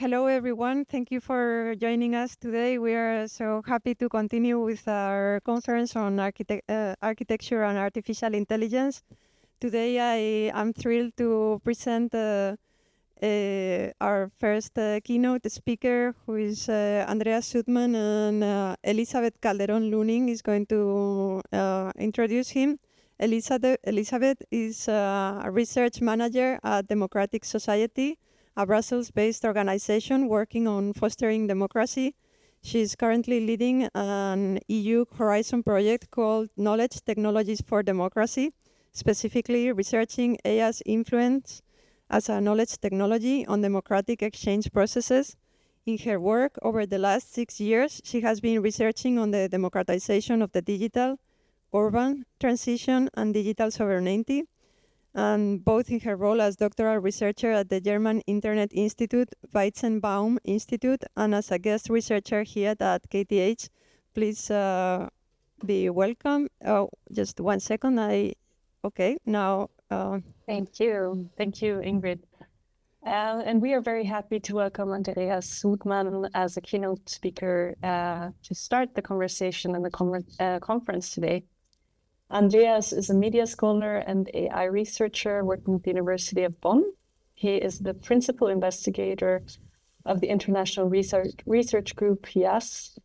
Hello, everyone. Thank you for joining us today. We are so happy to continue with our conference on architecture and artificial intelligence. Today, I am thrilled to present our first keynote speaker, who is Andreas Sudmann, and Elizabeth Calderon-Luning is going to introduce him. Elizabeth is a research manager at Democratic Society, a Brussels-based organization working on fostering democracy. She is currently leading an EU Horizon project called Knowledge Technologies for Democracy, specifically researching AI's influence as a knowledge technology on democratic exchange processes. In her work over the last 6 years, she has been researching on the democratization of the digital, urban transition, and digital sovereignty, and both in her role as doctoral researcher at the German Internet Institute, Weizenbaum Institute, and as a guest researcher here at KTH. Please be welcome. Oh, just 1 second. Now. Thank you, Ingrid. And we are very happy to welcome Andreas Sudmann as a keynote speaker to start the conversation and the conference today. Andreas is a media scholar and AI researcher working at the University of Bonn. He is the principal investigator of the international research group HIAS.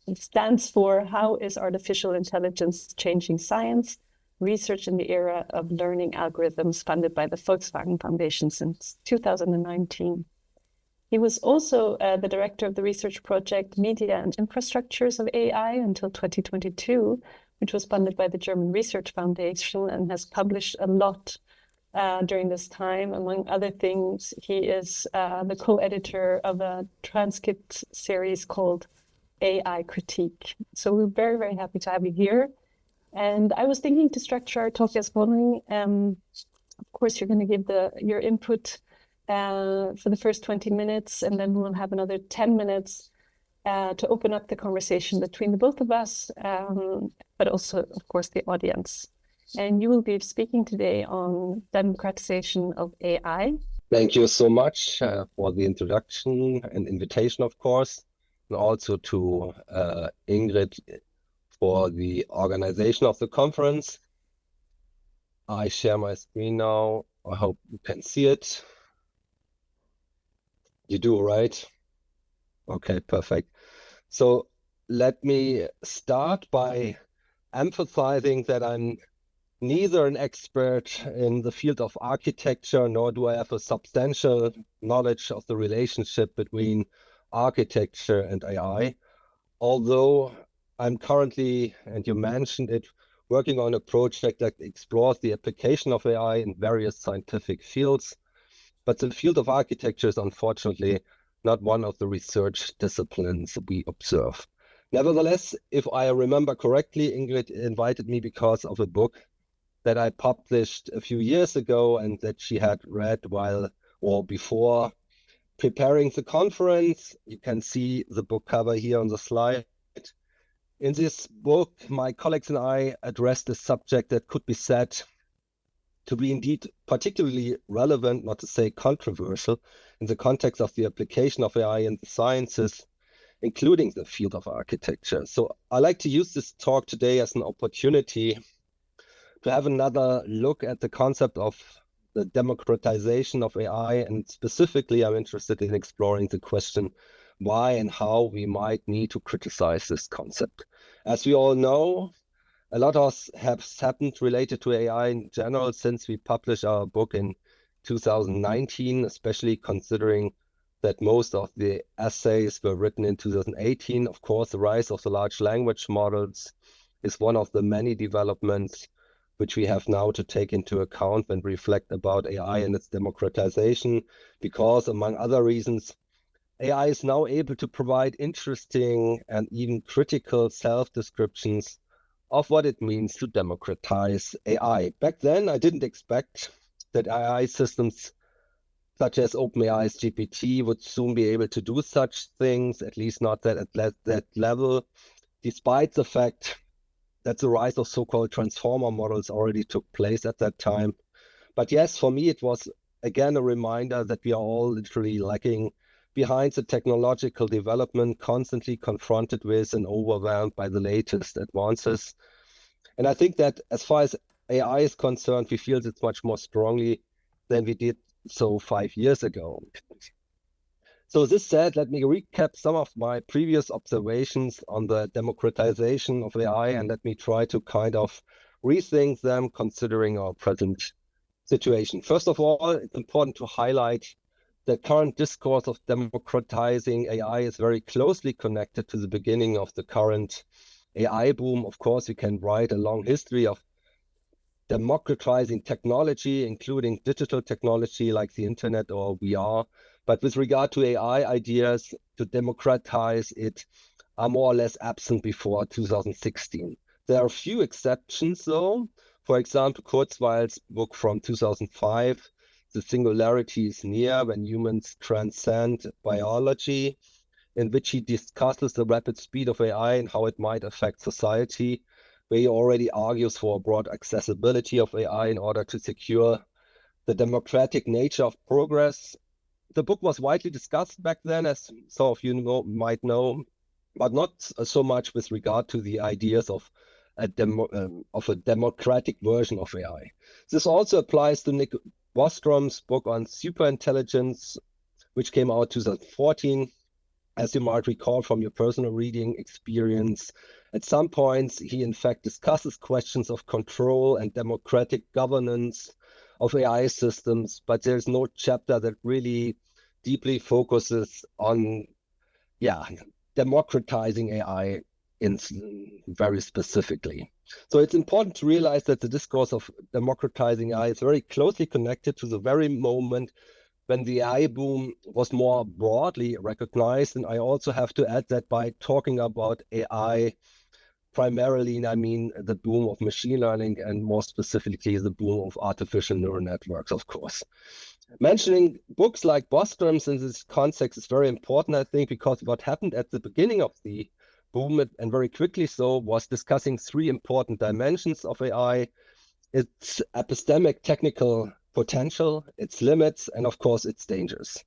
It stands for How is Artificial Intelligence Changing Science? Research in the Era of Learning Algorithms, funded by the Volkswagen Foundation since 2019. He was also the director of the research project Media and Infrastructures of AI until 2022, which was funded by the German Research Foundation, and has published a lot during this time. Among other things, he is the co-editor of a transcript series called AI Critique. So we're very, very happy to have you here. And I was thinking to structure our talk as following. Of course, you're going to give your input for the first 20 minutes, and then we'll have another 10 minutes to open up the conversation between the both of us, but also, of course, the audience. And you will be speaking today on democratization of AI. Thank you so much for the introduction and invitation, of course, and also to Ingrid for the organization of the conference. I share my screen now. I hope you can see it. You do, right? Okay, perfect. So let me start by emphasizing that I'm neither an expert in the field of architecture, nor do I have a substantial knowledge of the relationship between architecture and AI. Although I'm currently, and you mentioned it, working on a project that explores the application of AI in various scientific fields. But the field of architecture is unfortunately not one of the research disciplines we observe. Nevertheless, if I remember correctly, Ingrid invited me because of a book that I published a few years ago and that she had read while or before preparing the conference. You can see the book cover here on the slide. In this book, my colleagues and I addressed a subject that could be said to be indeed particularly relevant, not to say controversial, in the context of the application of AI in the sciences, including the field of architecture. So I like to use this talk today as an opportunity to have another look at the concept of the democratization of AI, and specifically I'm interested in exploring the question why and how we might need to criticize this concept. As we all know, a lot has happened related to AI in general since we published our book in 2019, especially considering that most of the essays were written in 2018. Of course, the rise of the large language models is one of the many developments which we have now to take into account when we reflect about AI and its democratization, because among other reasons, AI is now able to provide interesting and even critical self-descriptions of what it means to democratize AI. Back then, I didn't expect that AI systems such as OpenAI's GPT would soon be able to do such things, at least not at that level, despite the fact that the rise of so-called transformer models already took place at that time. But yes, for me, it was again a reminder that we are all literally lagging behind the technological development, constantly confronted with and overwhelmed by the latest advances. And I think that as far as AI is concerned, we feel it much more strongly than we did so 5 years ago. So this said, let me recap some of my previous observations on the democratization of AI, and let me try to kind of rethink them considering our present situation. First of all, it's important to highlight the current discourse of democratizing AI is very closely connected to the beginning of the current AI boom. Of course, we can write a long history of democratizing technology, including digital technology like the internet or VR. But with regard to AI, ideas to democratize it are more or less absent before 2016. There are a few exceptions, though. For example, Kurzweil's book from 2005, The Singularity is Near, When Humans Transcend Biology, in which he discusses the rapid speed of AI and how it might affect society, where he already argues for a broad accessibility of AI in order to secure the democratic nature of progress. The book was widely discussed back then, as some of you might know, but not so much with regard to the ideas of a democratic version of AI. This also applies to Nick Bostrom's book on superintelligence, which came out 2014. As you might recall from your personal reading experience, at some points he in fact discusses questions of control and democratic governance of AI systems, but there's no chapter that really deeply focuses on democratizing AI very specifically. So it's important to realize that the discourse of democratizing AI is very closely connected to the very moment when the AI boom was more broadly recognized. And I also have to add that by talking about AI, primarily, I mean the boom of machine learning and more specifically the boom of artificial neural networks, of course. Mentioning books like Bostrom's in this context is very important, I think, because what happened at the beginning of the boom, and very quickly so, was discussing three important dimensions of AI: its epistemic technical potential, its limits, and of course, its dangers.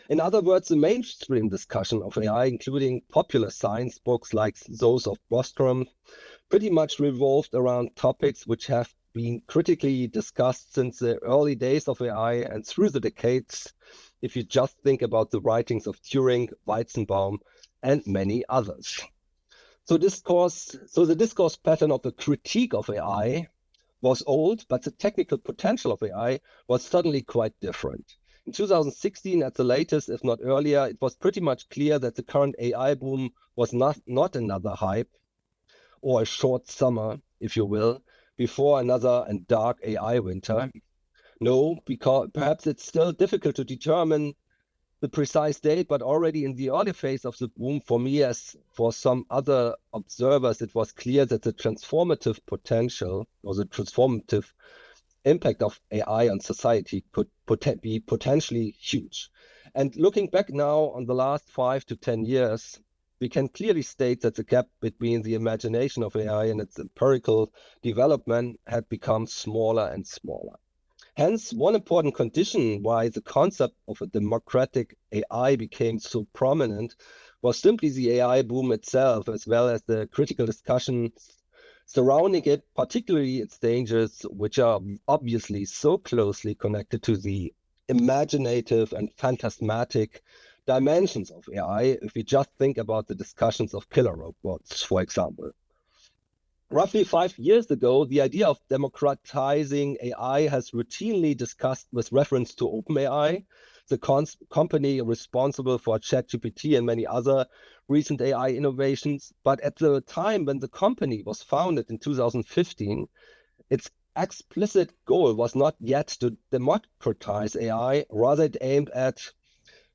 In other words, the mainstream discussion of AI, including popular science books like those of Bostrom, pretty much revolved around topics which have been critically discussed since the early days of AI and through the decades, if you just think about the writings of Turing, Weizenbaum, and many others. So the discourse pattern of the critique of AI was old, but the technical potential of AI was suddenly quite different. In 2016, at the latest, if not earlier, it was pretty much clear that the current AI boom was not another hype or a short summer, if you will, before another and dark AI winter. No, because perhaps it's still difficult to determine the precise date, but already in the early phase of the boom, for me as for some other observers, it was clear that the transformative potential or the transformative impact of AI on society could be potentially huge. And looking back now on the last 5 to 10 years, we can clearly state that the gap between the imagination of AI and its empirical development had become smaller and smaller. Hence, one important condition why the concept of a democratic AI became so prominent was simply the AI boom itself, as well as the critical discussions surrounding it, particularly its dangers, which are obviously so closely connected to the imaginative and phantasmatic dimensions of AI, if we just think about the discussions of killer robots, for example. Roughly 5 years ago, the idea of democratizing AI has routinely discussed with reference to OpenAI, the company responsible for ChatGPT and many other recent AI innovations. But at the time when the company was founded in 2015, its explicit goal was not yet to democratize AI, rather it aimed at,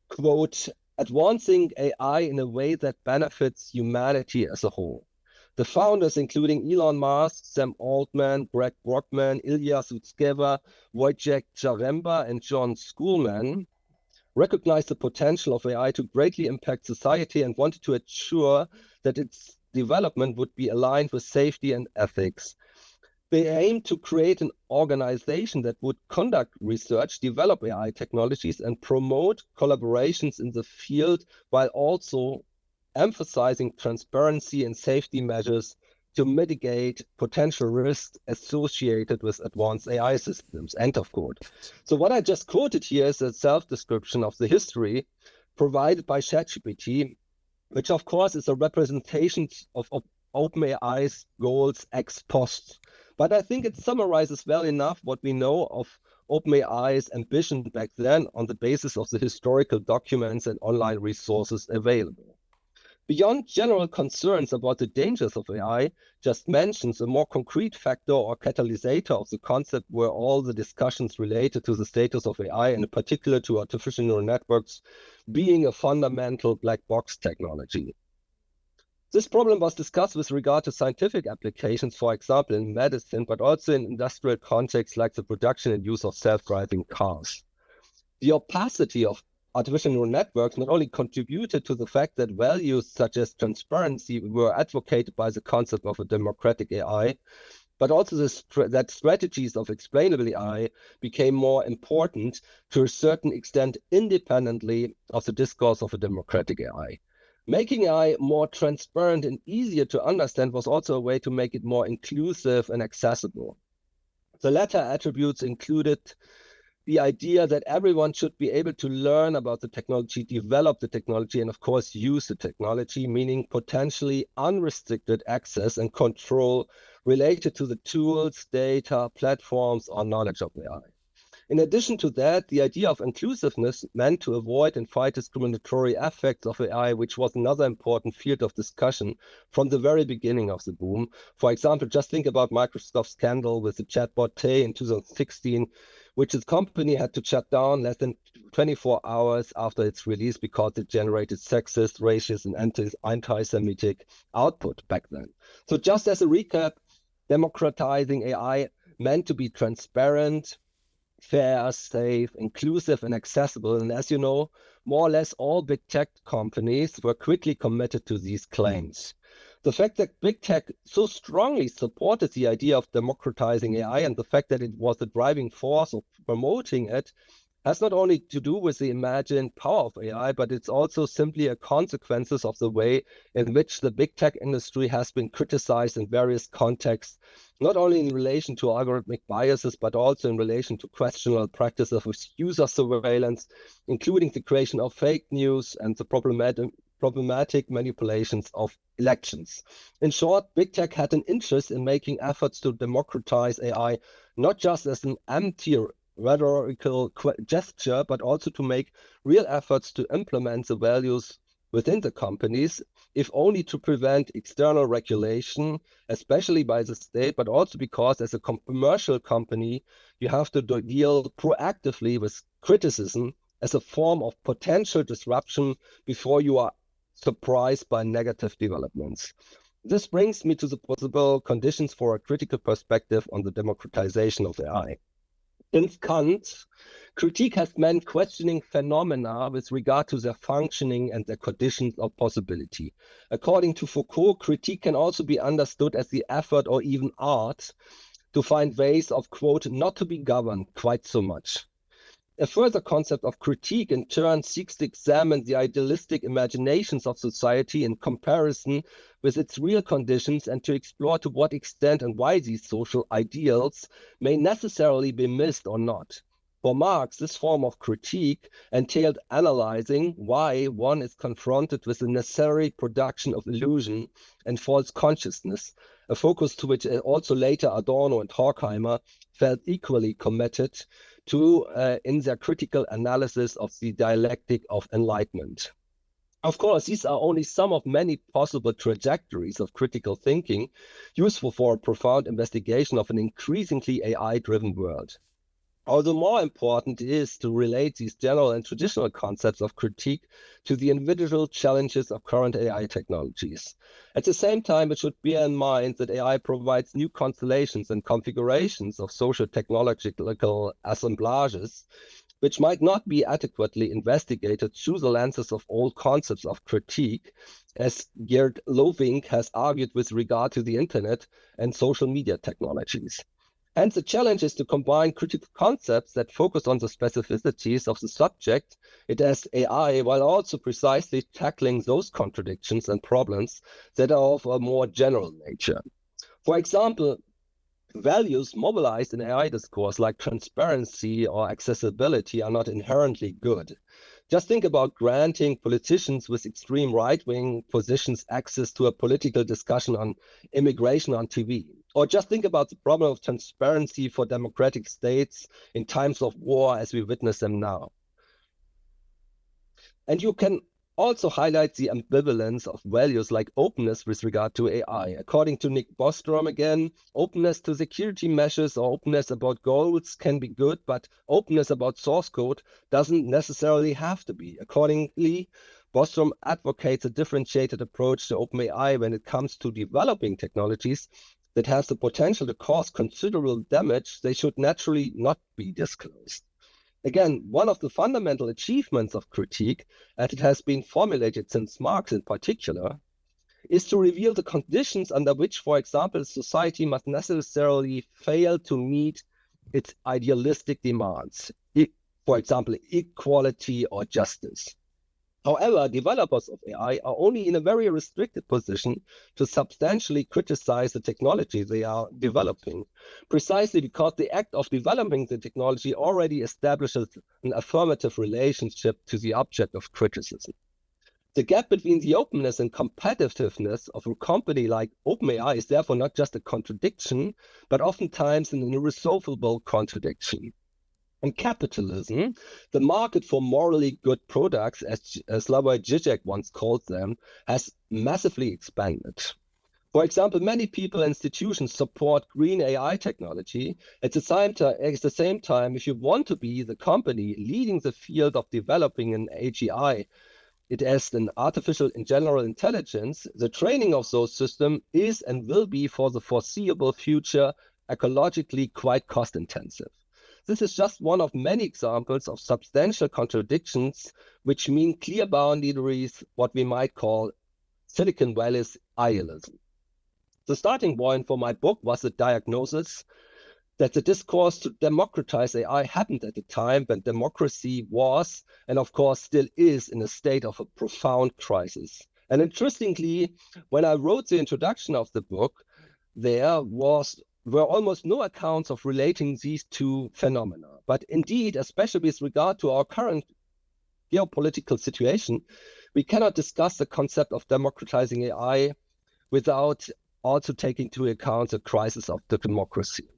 quote, advancing AI in a way that benefits humanity as a whole. The founders, including Elon Musk, Sam Altman, Greg Brockman, Ilya Sutskever, Wojciech Jaremba, and John Sudmann, recognized the potential of AI to greatly impact society and wanted to ensure that its development would be aligned with safety and ethics. They aimed to create an organization that would conduct research, develop AI technologies, and promote collaborations in the field while also emphasizing transparency and safety measures to mitigate potential risks associated with advanced AI systems, end of quote. So what I just quoted here is a self-description of the history provided by ChatGPT, which of course is a representation of OpenAI's goals ex post. But I think it summarizes well enough what we know of OpenAI's ambition back then on the basis of the historical documents and online resources available. Beyond general concerns about the dangers of AI, just mentions a more concrete factor or catalysator of the concept were all the discussions related to the status of AI, and in particular to artificial neural networks being a fundamental black box technology. This problem was discussed with regard to scientific applications, for example, in medicine, but also in industrial contexts like the production and use of self-driving cars. The opacity of artificial neural networks not only contributed to the fact that values such as transparency were advocated by the concept of a democratic AI, but also that strategies of explainable AI became more important to a certain extent independently of the discourse of a democratic AI. Making AI more transparent and easier to understand was also a way to make it more inclusive and accessible. The latter attributes included the idea that everyone should be able to learn about the technology, develop the technology, and of course use the technology, meaning potentially unrestricted access and control related to the tools, data, platforms, or knowledge of AI. In addition to that, the idea of inclusiveness meant to avoid and fight discriminatory effects of AI, which was another important field of discussion from the very beginning of the boom. For example, just think about Microsoft's scandal with the chatbot Tay in 2016, which its company had to shut down less than 24 hours after its release because it generated sexist, racist, and anti-Semitic output back then. So just as a recap, democratizing AI meant to be transparent, fair, safe, inclusive, and accessible. And as you know, more or less all big tech companies were quickly committed to these claims. The fact that big tech so strongly supported the idea of democratizing AI and the fact that it was the driving force of promoting it has not only to do with the imagined power of AI, but it's also simply a consequence of the way in which the big tech industry has been criticized in various contexts, not only in relation to algorithmic biases, but also in relation to questionable practices of user surveillance, including the creation of fake news and the problematic manipulations of elections. In short, big tech had an interest in making efforts to democratize AI, not just as an empty rhetorical gesture, but also to make real efforts to implement the values within the companies, if only to prevent external regulation, especially by the state, but also because as a commercial company, you have to deal proactively with criticism as a form of potential disruption before you are surprised by negative developments. This brings me to the possible conditions for a critical perspective on the democratization of AI. Since Kant, critique has meant questioning phenomena with regard to their functioning and their conditions of possibility. According to Foucault, critique can also be understood as the effort or even art to find ways of, quote, not to be governed quite so much. A further concept of critique in turn seeks to examine the idealistic imaginations of society in comparison with its real conditions and to explore to what extent and why these social ideals may necessarily be missed or not. For Marx, this form of critique entailed analyzing why one is confronted with the necessary production of illusion and false consciousness, a focus to which also later Adorno and Horkheimer felt equally committed to in their critical analysis of the dialectic of enlightenment. Of course, these are only some of many possible trajectories of critical thinking useful for a profound investigation of an increasingly AI-driven world. Although more important is to relate these general and traditional concepts of critique to the individual challenges of current AI technologies. At the same time, it should bear in mind that AI provides new constellations and configurations of social technological assemblages, which might not be adequately investigated through the lenses of old concepts of critique, as Gerd Loving has argued with regard to the internet and social media technologies. Hence, the challenge is to combine critical concepts that focus on the specificities of the subject, it as AI, while also precisely tackling those contradictions and problems that are of a more general nature. For example, values mobilized in AI discourse like transparency or accessibility are not inherently good. Just think about granting politicians with extreme right-wing positions access to a political discussion on immigration on TV. Or just think about the problem of transparency for democratic states in times of war as we witness them now. And you can also highlight the ambivalence of values like openness with regard to AI. According to Nick Bostrom again, openness to security measures or openness about goals can be good, but openness about source code doesn't necessarily have to be. Accordingly, Bostrom advocates a differentiated approach to OpenAI when it comes to developing technologies that have the potential to cause considerable damage. They should naturally not be disclosed. Again, one of the fundamental achievements of critique, as it has been formulated since Marx in particular, is to reveal the conditions under which, for example, society must necessarily fail to meet its idealistic demands, for example, equality or justice. However, developers of AI are only in a very restricted position to substantially criticize the technology they are developing, precisely because the act of developing the technology already establishes an affirmative relationship to the object of criticism. The gap between the openness and competitiveness of a company like OpenAI is therefore not just a contradiction, but oftentimes an irresolvable contradiction. In capitalism, the market for morally good products, as Slavoj Žižek once called them, has massively expanded. For example, many people and institutions support green AI technology. At the same time, if you want to be the company leading the field of developing an AGI, it as an artificial in general intelligence, the training of those systems is and will be for the foreseeable future ecologically quite cost-intensive. This is just one of many examples of substantial contradictions which mean clear boundaries, what we might call Silicon Valley's idealism. The starting point for my book was the diagnosis that the discourse to democratize AI happened at a time when democracy was, and of course still is, in a state of a profound crisis. And interestingly, when I wrote the introduction of the book, there were almost no accounts of relating these two phenomena. But indeed, especially with regard to our current geopolitical situation, we cannot discuss the concept of democratizing AI without also taking into account the crisis of the democracy.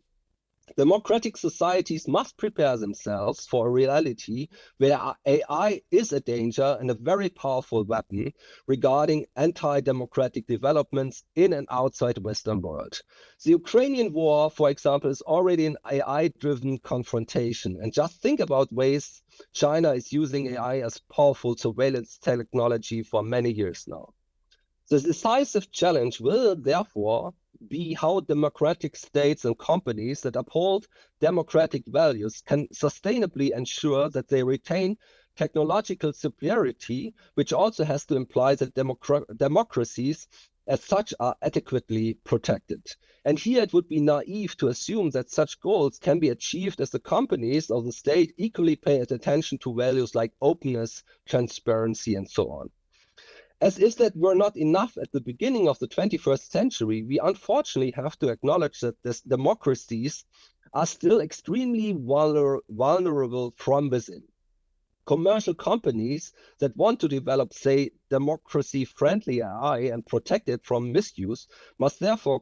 Democratic societies must prepare themselves for a reality where AI is a danger and a very powerful weapon regarding anti-democratic developments in and outside the Western world. The Ukrainian war, for example, is already an AI-driven confrontation. And just think about ways China is using AI as powerful surveillance technology for many years now. The decisive challenge will therefore be how democratic states and companies that uphold democratic values can sustainably ensure that they retain technological superiority, which also has to imply that democracies as such are adequately protected. And here it would be naive to assume that such goals can be achieved as the companies or the state equally pay attention to values like openness, transparency, and so on. As if that were not enough at the beginning of the 21st century, we unfortunately have to acknowledge that these democracies are still extremely vulnerable from within. Commercial companies that want to develop, say, democracy-friendly AI and protect it from misuse must therefore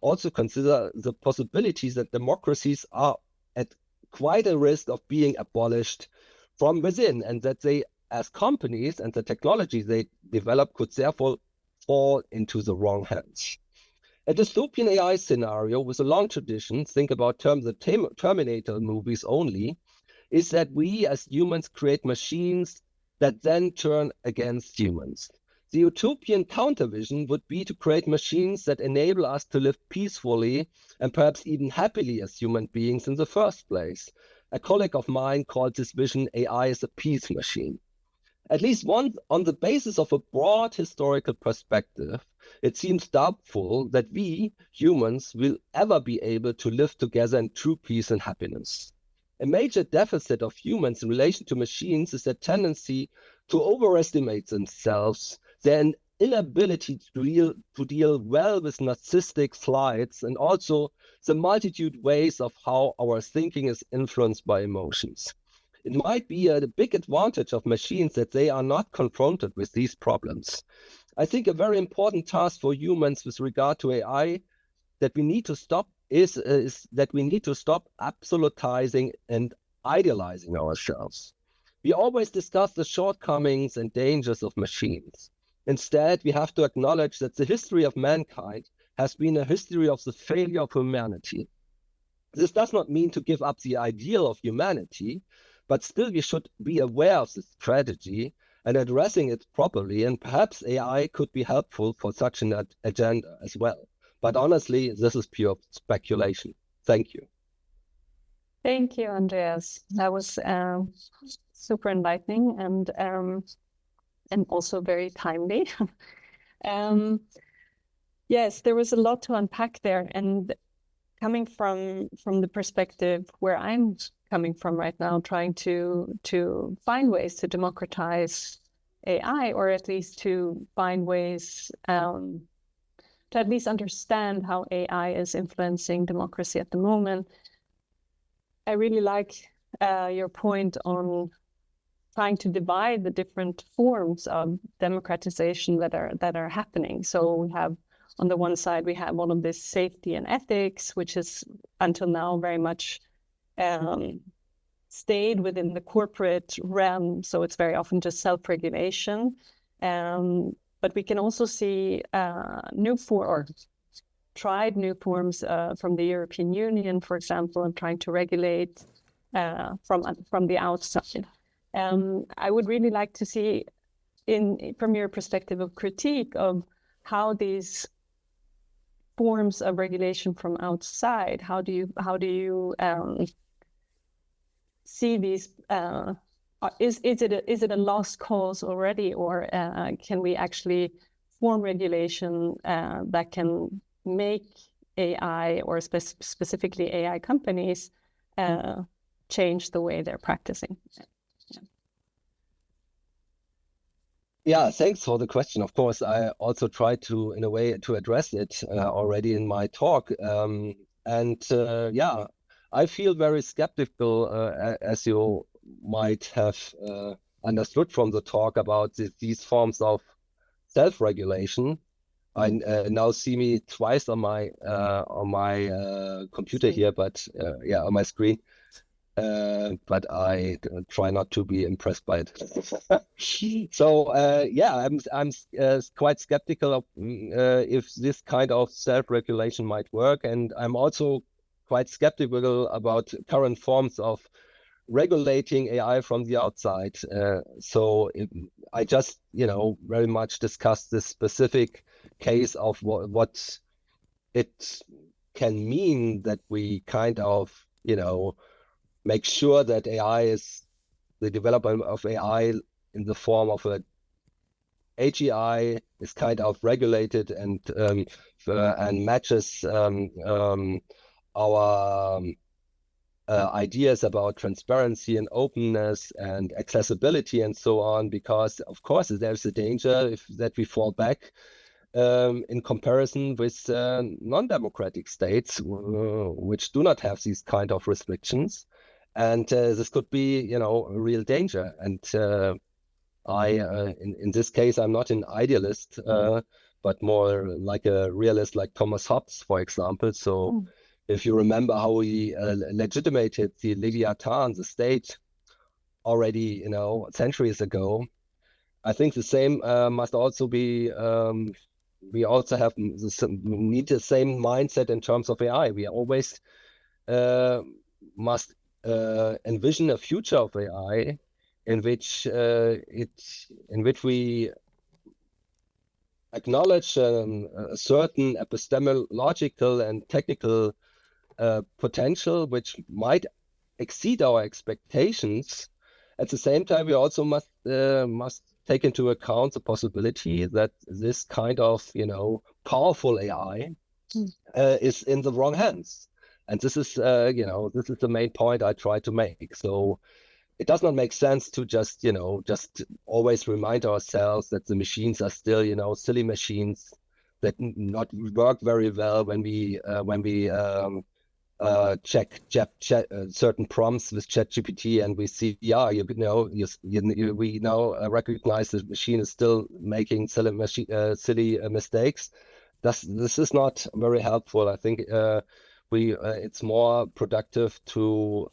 also consider the possibilities that democracies are at quite a risk of being abolished from within, and that they as companies and the technology they develop could therefore fall into the wrong hands. A dystopian AI scenario with a long tradition, think about the Terminator movies only, is that we as humans create machines that then turn against humans. The utopian countervision would be to create machines that enable us to live peacefully and perhaps even happily as human beings in the first place. A colleague of mine called this vision AI as a peace machine. At least on the basis of a broad historical perspective, it seems doubtful that we, humans, will ever be able to live together in true peace and happiness. A major deficit of humans in relation to machines is their tendency to overestimate themselves, their inability to deal well with narcissistic slides, and also the multitude ways of how our thinking is influenced by emotions. It might be a big advantage of machines that they are not confronted with these problems. I think a very important task for humans with regard to AI that we need to stop is that we need to stop absolutizing and idealizing ourselves. We always discuss the shortcomings and dangers of machines. Instead, we have to acknowledge that the history of mankind has been a history of the failure of humanity. This does not mean to give up the ideal of humanity, but still we should be aware of this tragedy and addressing it properly, and perhaps AI could be helpful for such an agenda as well. But honestly, this is pure speculation. Thank you. Thank you, Andreas. That was super enlightening and also very timely. Yes, there was a lot to unpack there, and coming from the perspective where I'm coming from right now, trying to find ways to democratize AI, or at least to find ways to at least understand how AI is influencing democracy at the moment. I really like your point on trying to divide the different forms of democratization that are happening. So we have, on the one side, we have all of this safety and ethics, which is until now very much stayed within the corporate realm. So it's very often just self-regulation. But we can also see tried new forms from the European Union, for example, and trying to regulate from the outside. I would really like to see, from your perspective of critique, of how these forms of regulation from outside, how do you see these? Is it a lost cause already, or can we actually form regulation that can make AI, or specifically AI companies, change the way they're practicing? Yeah, thanks for the question. Of course, I also tried to, in a way, to address it already in my talk. Yeah, I feel very skeptical, as you might have understood from the talk, about these forms of self-regulation. I now see me twice on my computer here, but yeah, on my screen. But I try not to be impressed by it. So yeah, I'm quite skeptical of if this kind of self-regulation might work, and I'm also quite skeptical about current forms of regulating AI from the outside. I just, very much discussed this specific case of what it can mean that we kind of, make sure that the development of AI in the form of a AGI is kind of regulated and matches our ideas about transparency and openness and accessibility and so on, because of course there's a danger that we fall back in comparison with non-democratic states which do not have these kind of restrictions. And this could be, a real danger. And in this case, I'm not an idealist, but more like a realist, like Thomas Hobbes, for example. So if you remember how he legitimated the Leviathan, the state already, centuries ago. I think the same must also be. We also need the same mindset in terms of AI. We always must envision a future of AI in which we acknowledge a certain epistemological and technical potential which might exceed our expectations. At the same time, we also must take into account the possibility that this kind of powerful AI is in the wrong hands, and this is this is the main point I try to make. So it does not make sense to just always remind ourselves that the machines are still silly machines that not work very well when we check certain prompts with ChatGPT, and we see, we now recognize the machine is still making silly mistakes. This is not very helpful. I think it's more productive to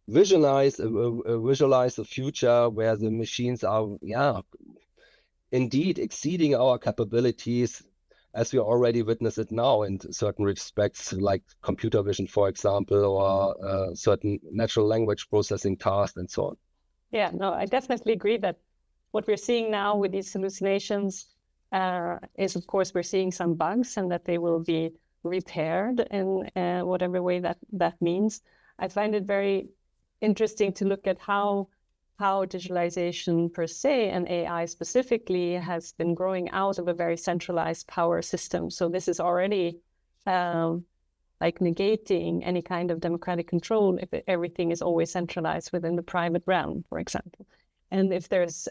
visualize a future where the machines are indeed exceeding our capabilities, as we already witness it now in certain respects, like computer vision, for example, or certain natural language processing tasks and so on. Yeah, no, I definitely agree that what we're seeing now with these hallucinations is, of course, we're seeing some bugs, and that they will be repaired in whatever way that means. I find it very interesting to look at how digitalization per se, and AI specifically, has been growing out of a very centralized power system. So this is already like negating any kind of democratic control if everything is always centralized within the private realm, for example. And if there's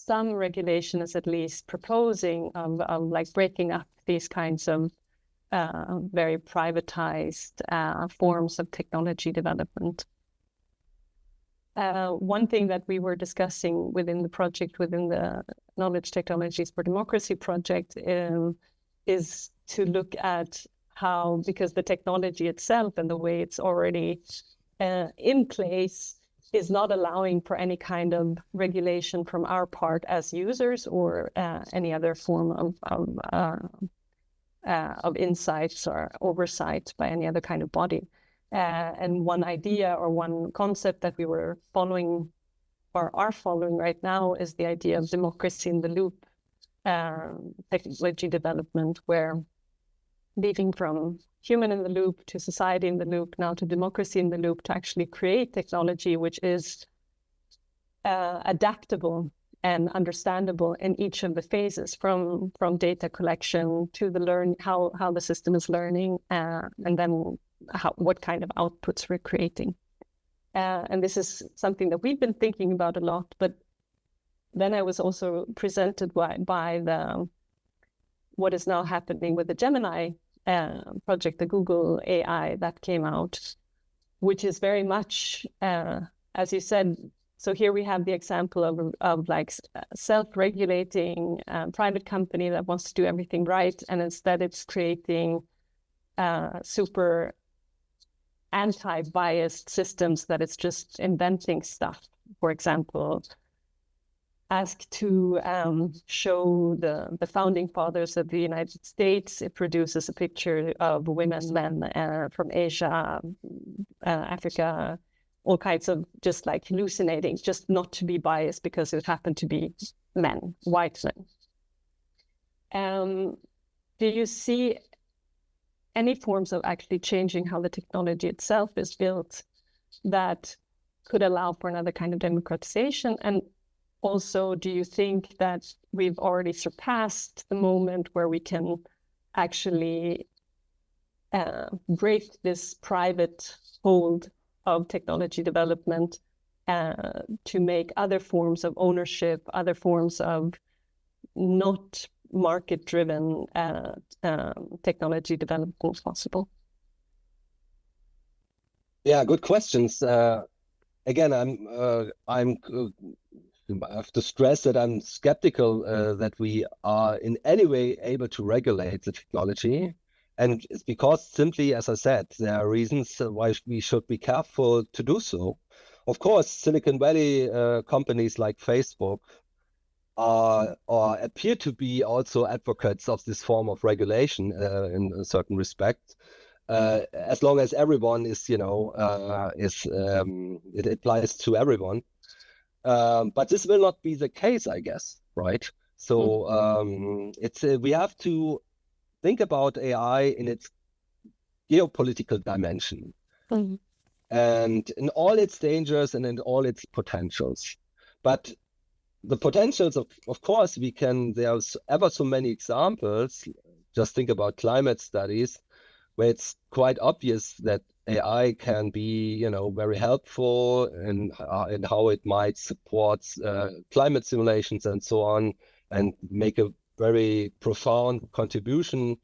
some regulation is at least proposing of like breaking up these kinds of very privatized forms of technology development. One thing that we were discussing within the project, within the Knowledge Technologies for Democracy project, is to look at how, because the technology itself and the way it's already in place is not allowing for any kind of regulation from our part as users, or any other form of insights or oversight by any other kind of body. And one idea or one concept that we were following or are following right now is the idea of democracy in the loop technology development, where leading from human in the loop to society in the loop, now to democracy in the loop, to actually create technology which is adaptable and understandable in each of the phases, from data collection to the how the system is learning, and then what kind of outputs we're creating. And this is something that we've been thinking about a lot, but then I was also presented by what is now happening with the Gemini project, the Google AI that came out, which is very much, as you said. So here we have the example of like self-regulating private company that wants to do everything right, and instead it's creating super anti-biased systems that it's just inventing stuff. For example, asked to show the founding fathers of the United States. It produces a picture of women, men from Asia, Africa, all kinds of just like hallucinating, just not to be biased because it happened to be men, white men. Do you see any forms of actually changing how the technology itself is built that could allow for another kind of democratization? And also, do you think that we've already surpassed the moment where we can actually break this private hold of technology development to make other forms of ownership, other forms of not market-driven technology development possible? Yeah, good questions. Again, I have to stress that I'm skeptical that we are in any way able to regulate the technology. And it's because simply, as I said, there are reasons why we should be careful to do so. Of course, Silicon Valley companies like Facebook are or appear to be also advocates of this form of regulation in a certain respect. As long as everyone is, it applies to everyone. But this will not be the case, I guess, right? So we have to think about AI in its geopolitical dimension and in all its dangers and in all its potentials. But the potentials, of course, there's ever so many examples. Just think about climate studies, where it's quite obvious that AI can be, very helpful in how it might support climate simulations and so on, and make a very profound contribution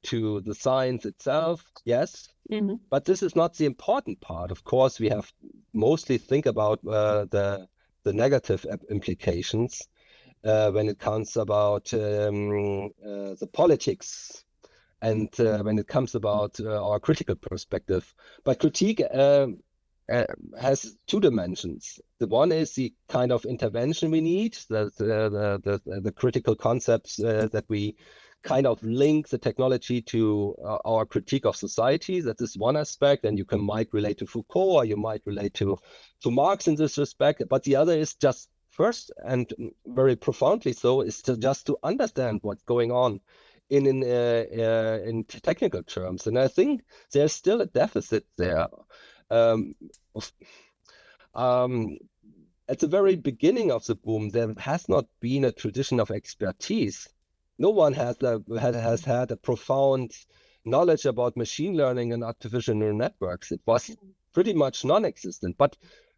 to the science itself. Yes, but this is not the important part. Of course, we have mostly think about the negative implications when it comes about the politics and when it comes about our critical perspective. But critique has two dimensions. The one is the kind of intervention we need, the critical concepts that we kind of link the technology to our critique of society. That is one aspect, and you might relate to Foucault, or you might relate to Marx in this respect. But the other is just first, and very profoundly so, is just to understand what's going on in technical terms. And I think there's still a deficit there. At the very beginning of the boom, there has not been a tradition of expertise. No one has had a profound knowledge about machine learning and artificial neural networks. It was pretty much non-existent. But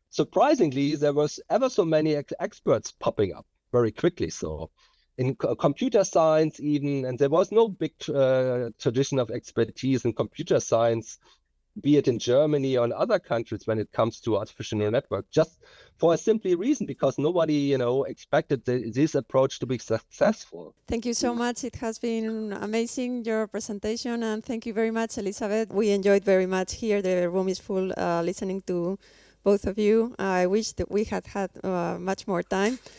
surprisingly, there was ever so many experts popping up very quickly. So in computer science even, and there was no big tradition of expertise in computer science, be it in Germany or in other countries, when it comes to artificial neural network, just for a simply reason, because nobody, expected this approach to be successful. Thank you so much. It has been amazing, your presentation, and thank you very much, Elisabeth. We enjoyed very much here. The room is full listening to both of you. I wish that we had much more time.